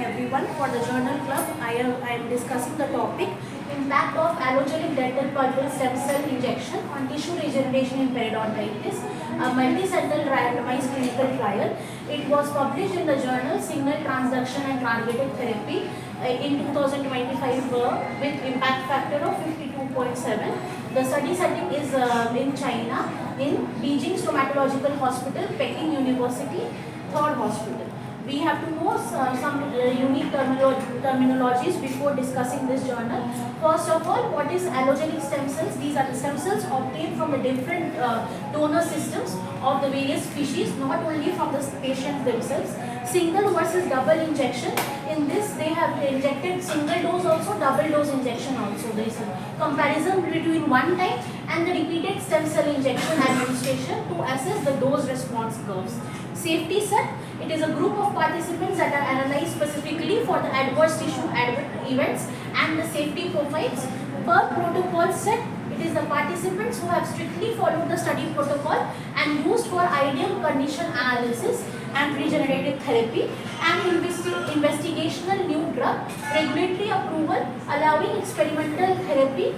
everyone for the Journal Club. I am discussing the topic impact of allogenic dental pulpal stem cell injection on tissue regeneration in periodontitis, a multi-center randomized clinical trial. It was published in the journal Signal Transduction and Targeted Therapy in 2025 with impact factor of 52.7. The study setting is in China in Beijing Stomatological Hospital, Peking University, Third Hospital. We have to know some unique terminologies before discussing this journal. First of all, what is allogenic stem cells? These are the stem cells obtained from the different donor systems of the various species, not only from the patients themselves. Single versus double injection. In this, they have injected single dose also, double dose injection also. There is a comparison between one time and the repeated stem cell injection administration to assess the dose response curves. Safety set. It is a group of participants that are analyzed specifically for the adverse tissue events and the safety profiles. Per protocol set, it is the participants who have strictly followed the study protocol and used for ideal condition analysis and regenerative therapy and investigational new drug, regulatory approval, allowing experimental therapy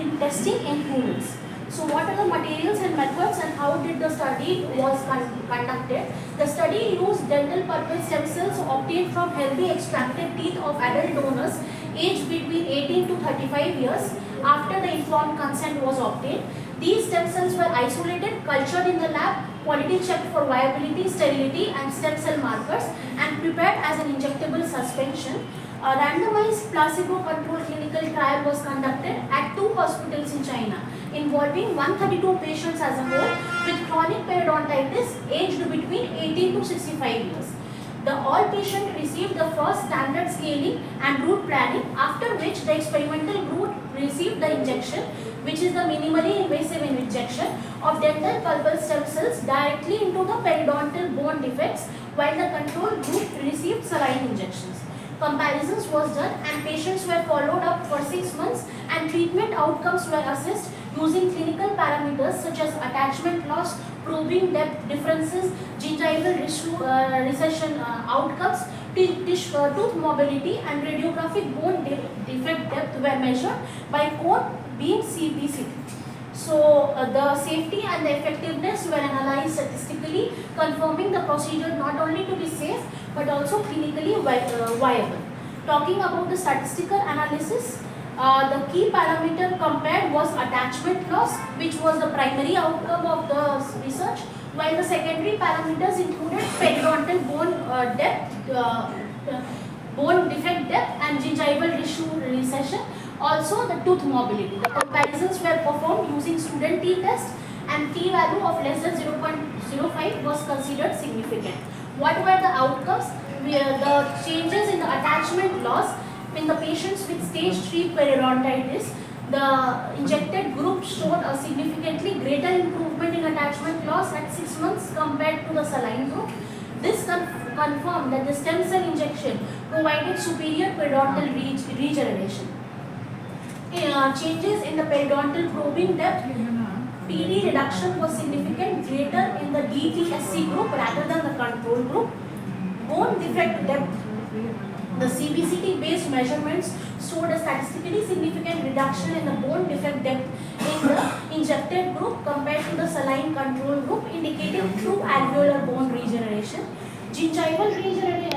in testing in humans. So what are the materials and methods and how did the study was conducted? The study used dental pulpal stem cells obtained from healthy extracted teeth of adult donors aged between 18 to 35 years after the informed consent was obtained. These stem cells were isolated, cultured in the lab, quality checked for viability, sterility and stem cell markers and prepared as an injectable suspension. A randomized placebo-controlled clinical trial was conducted at 2 hospitals in China, involving 132 patients as a whole with chronic periodontitis aged between 18 to 65 years. All patients received the first standard scaling and root planning, after which the experimental group received the injection, which is the minimally invasive injection of dental pulpal stem cells directly into the periodontal bone defects, while the control group received saline injections. Comparisons was done and patients were followed up for 6 months and treatment outcomes were assessed using clinical parameters such as attachment loss, probing depth differences, gingival recession outcomes, tooth mobility and radiographic bone defect depth were measured by code being CBCT. So the safety and the effectiveness were analyzed statistically, confirming the procedure not only to be safe but also clinically viable. Talking about the statistical analysis, the key parameter compared was attachment loss, which was the primary outcome of the research, while the secondary parameters included periodontal bone depth, bone defect depth and gingival recession. Also the tooth mobility. The comparisons were performed using student t-test and t-value of less than 0.05 was considered significant. What were the outcomes? The changes in the attachment loss in the patients with stage 3 periodontitis, the injected group showed a significantly greater improvement in attachment loss at 6 months compared to the saline group. This confirmed that the stem cell injection provided superior periodontal regeneration. Changes in the periodontal probing depth, PD reduction was significant greater in the DTSC group rather than the control group. Bone defect depth, the CBCT based measurements showed a statistically significant reduction in the bone defect depth in the injected group compared to the saline control group, indicating true alveolar bone regeneration. Gingival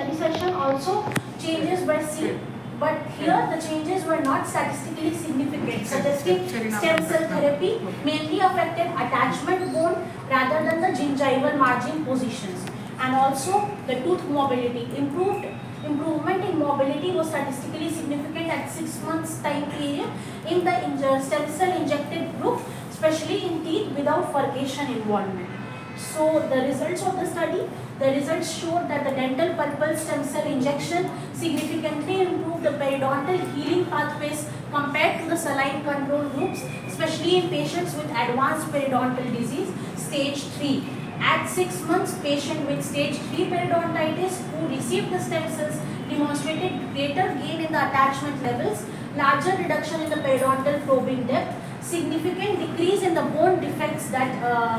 recession also changes were seen, but here the changes were not statistically significant, suggesting stem cell therapy mainly affected attachment bone rather than the gingival margin positions. And also the tooth mobility. Improvement in mobility was statistically significant at 6 months time period in the stem cell injected group, especially in teeth without furcation involvement. So the results of the study, the results showed that the dental pulpal stem cell injection significantly improved the periodontal healing pathways compared to the saline control groups, especially in patients with advanced periodontal disease, stage 3. At 6 months, patient with stage 3 periodontitis who received the stem cells demonstrated greater gain in the attachment levels, larger reduction in the periodontal probing depth, significant decrease in the bone defects that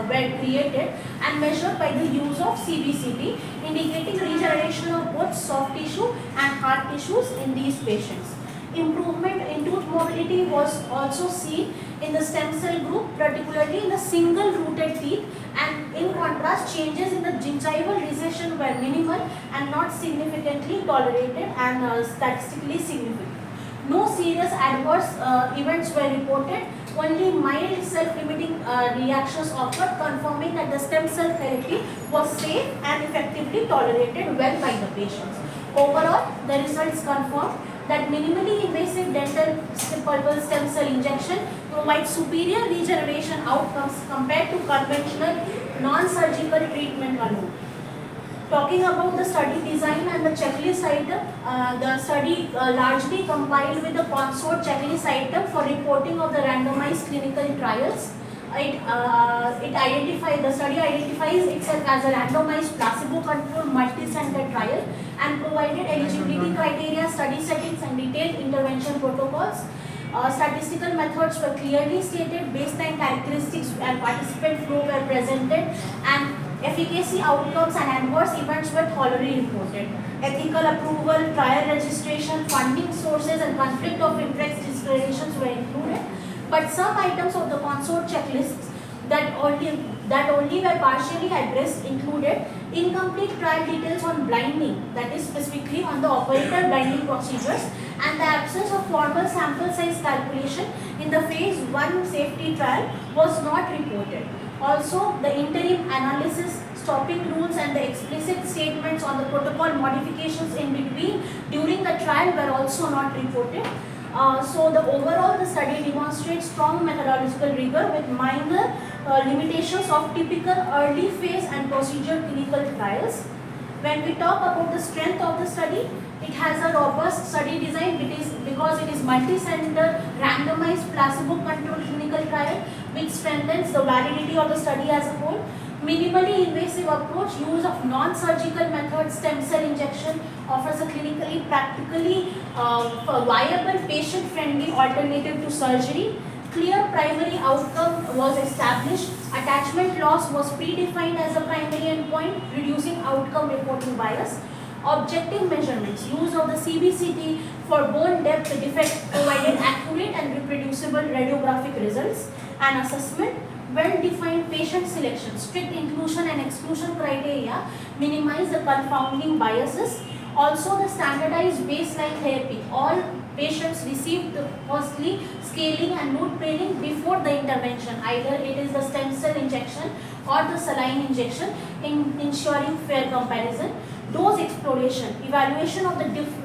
were created and measured by the use of CBCT, indicating regeneration of both soft tissue hard tissues in these patients. Improvement in tooth mobility was also seen in the stem cell group, particularly in the single rooted teeth, and in contrast changes in the gingival recession were minimal and not significantly tolerated and statistically significant. No serious adverse events were reported, only mild self-limiting reactions occurred, confirming that the stem cell therapy was safe and effectively tolerated well by the patients. Overall, the results confirmed that minimally invasive dental pulpal stem cell injection provides superior regeneration outcomes compared to conventional non-surgical treatment alone. Talking about the study design and the checklist item, the study largely compiled with the consort checklist item for reporting of the randomized clinical trials. The study identifies itself as a randomized placebo-controlled multi-center trial and provided eligibility criteria, study settings and detailed intervention protocols. Statistical methods were clearly stated, baseline characteristics and participant flow were presented, and efficacy outcomes and adverse events were thoroughly reported. Ethical approval, trial registration, funding sources and conflict of interest declarations were included. But some items of the consort checklists that only were partially addressed included incomplete trial details on blinding, that is specifically on the operator blinding procedures, and the absence of formal sample size calculation in the phase 1 safety trial was not reported. Also, the interim analysis, stopping rules and the explicit statements on the protocol modifications in between during the trial were also not reported. So the study demonstrates strong methodological rigor with minor limitations of typical early phase and procedure clinical trials. When we talk about the strength of the study, it has a robust study design because it is multi-center randomized placebo-controlled clinical trial which strengthens the validity of the study as a whole. Minimally invasive approach, use of non-surgical method, stem cell injection offers a clinically, practically viable, patient-friendly alternative to surgery. Clear primary outcome was established. Attachment loss was predefined as a primary endpoint, reducing outcome reporting bias. Objective measurements, use of the CBCT for bone depth defect provided accurate and reproducible radiographic results. And assessment, well-defined patient selection, strict inclusion and exclusion criteria minimize the confounding biases. Also, the standardized baseline therapy. All patients received firstly scaling and root training before the intervention. Either it is the stem cell injection or the saline injection, in ensuring fair comparison. Dose exploration, evaluation of the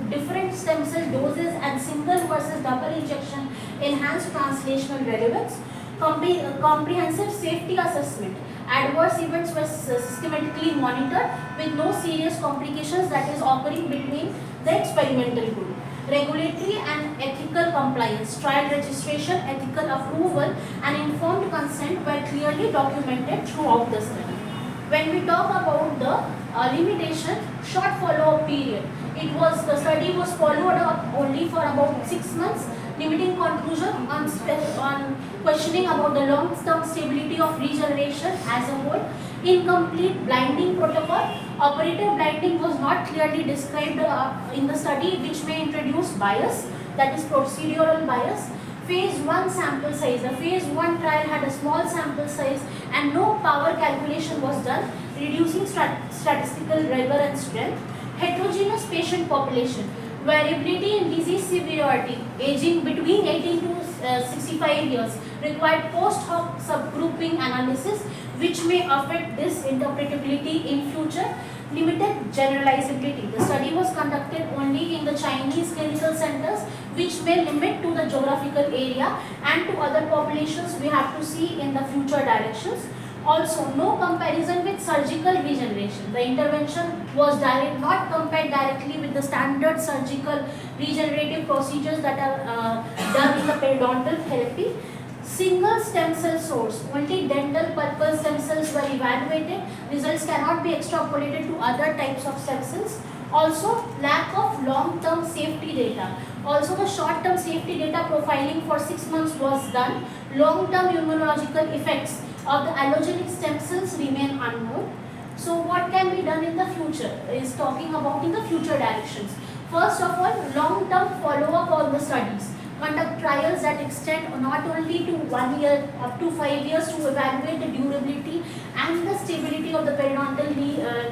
different stem cell doses and single versus double injection enhanced translational relevance. Comprehensive safety assessment. Adverse events were systematically monitored with no serious complications that is occurring between the experimental group. Regulatory and ethical compliance, trial registration, ethical approval and informed consent were clearly documented throughout the study. When we talk about the limitation, short follow-up period, the study was followed up only for about 6 months. Limiting conclusion on questioning about the long-term stability of regeneration as a whole. Incomplete blinding protocol. Operator blinding was not clearly described in the study, which may introduce bias, that is procedural bias. Phase 1 sample size. The phase 1 trial had a small sample size and no power calculation was done, reducing statistical rigor and strength. Heterogeneous patient population. Variability in disease severity, aging between 18 to 65 years, required post hoc subgrouping analysis which may affect this interpretability in future. Limited generalizability. The study was conducted only in the Chinese clinical centers, which may limit to the geographical area, and to other populations we have to see in the future directions. Also, no comparison with surgical regeneration. The intervention was not compared directly with the standard surgical regenerative procedures that are done in the periodontal therapy. Single stem cell source, only dental pulpal stem cells were evaluated. Results cannot be extrapolated to other types of stem cells. Also, lack of long-term safety data. Also, the short-term safety data profiling for 6 months was done. Long-term immunological effects of the allogenic stem cells remain unknown. So what can be done in the future is talking about in the future directions. First of all, long-term follow-up on the studies. Conduct trials that extend not only to 1 year, up to 5 years to evaluate the durability and the stability of the periodontal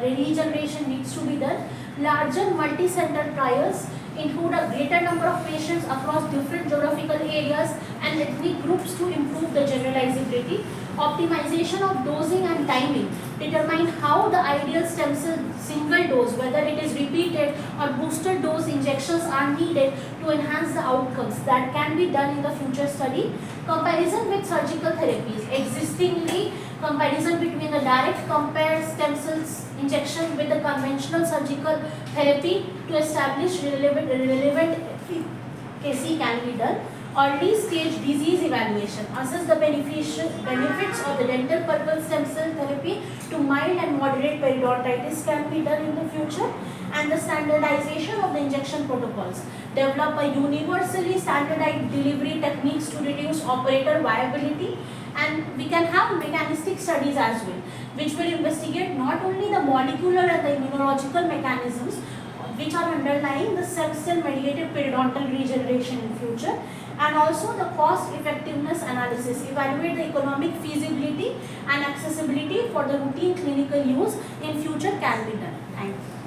regeneration needs to be done. Larger multi-center trials include a greater number of patients across different geographical areas and ethnic groups to improve the generalizability. Optimization of dosing and timing determine how the ideal stem cell single dose, whether it is repeated or booster dose injections are needed to enhance the outcomes that can be done in the future study. Comparison with surgical therapies. Existingly, comparison between the direct compared stem cells injection with the conventional surgical therapy to establish relevant efficacy can be done. Early stage disease evaluation. Assess the benefits of the dental pulpal stem cell therapy to mild and moderate periodontitis can be done in the future. And the standardization of the injection protocols. Develop a universally standardized delivery techniques to reduce operator viability. And we can have mechanistic studies as well, which will investigate not only the molecular and the immunological mechanisms which are underlying the stem cell mediated periodontal regeneration in future, and also the cost effectiveness analysis, evaluate the economic feasibility and accessibility for the routine clinical use in future can be done. Thank you.